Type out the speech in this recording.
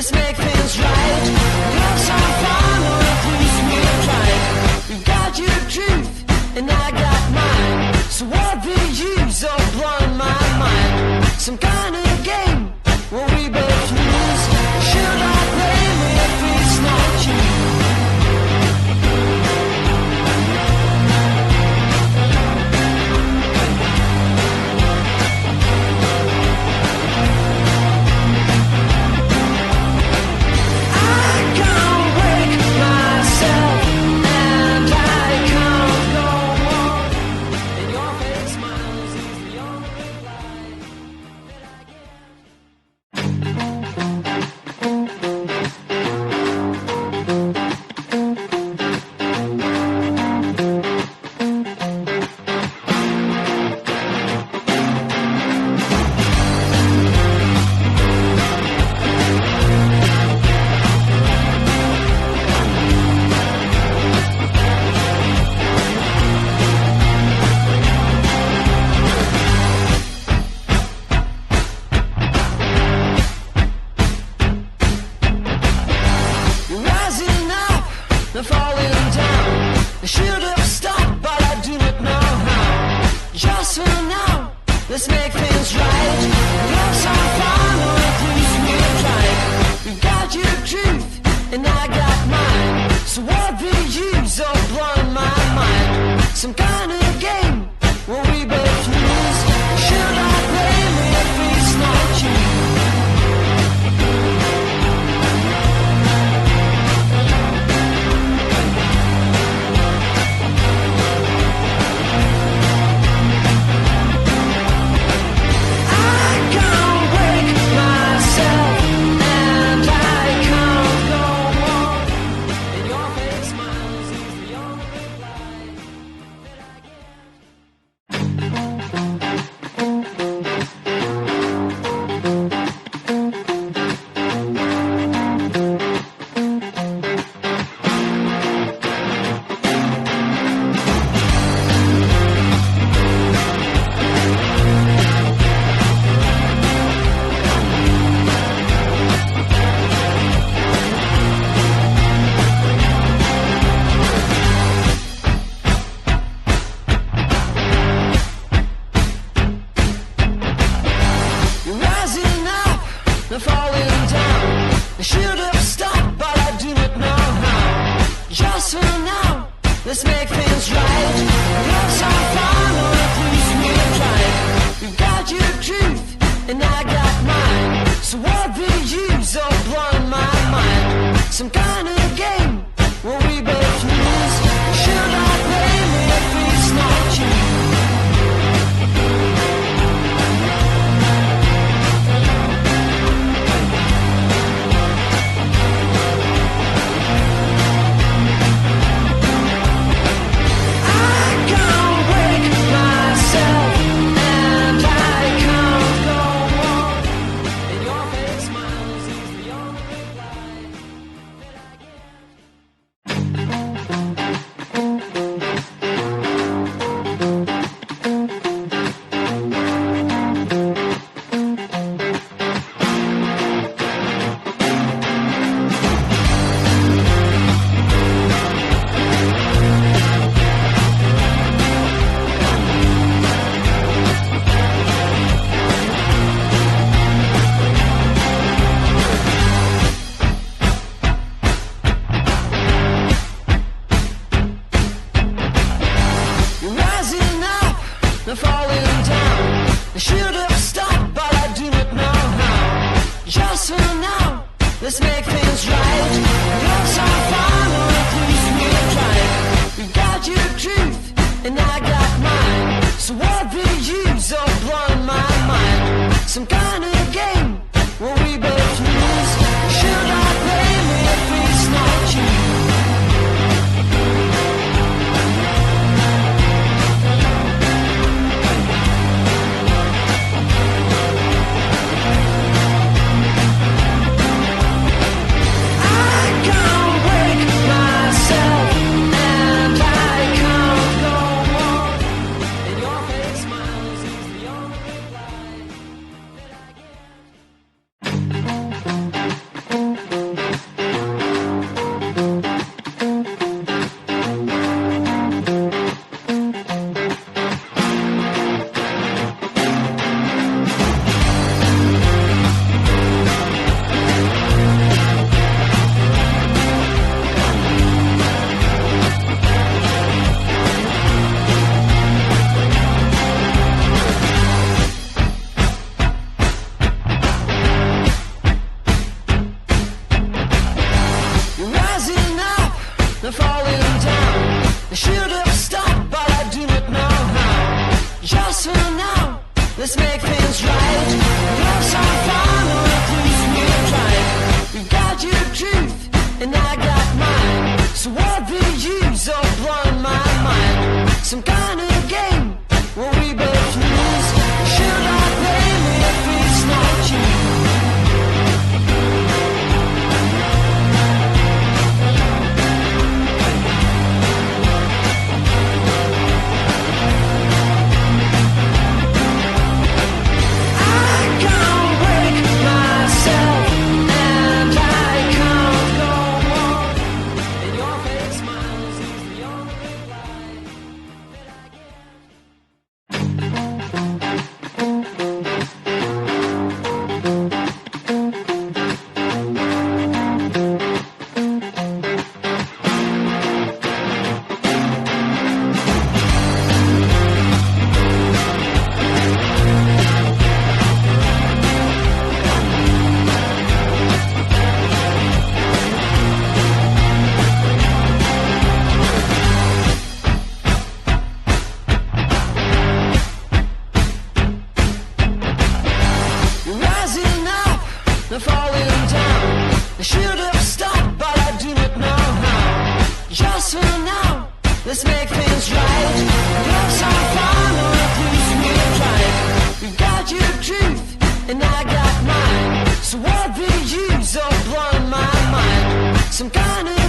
let's make things right. You're so fun, or at least we'll try it. You got your truth, and I got mine. So what the use of blowing my mind? Some kind of game where we both lose. Should I blame it if it's not you? Let's make things right. Love some fun, or at least we'll try it. You got your truth, and I got mine. So what the use of blowing my mind? Some kind of game where we both lose. Should I blame it if it's not you? Falling down, I should have stopped, but I do not know how. Just for now, let's make things right. Love some fun, or at least we'll try it. You got your truth, and I got mine. So what the use of blowing my mind? Some kind of game where we both lose. Should I blame it if it's not you? they're falling down. I should have stopped, but I do not know how. Just for now, let's make things right. Love some fun, or at least we'll try. You got your truth, and I got mine. So what the use of blowing my mind? Some kind of game where we both lose. Should I blame it if it's not you? Let's make things right. Love some fun, or at least we'll try. You got your truth, and I got mine. So what the use of blowing my mind? Some kind of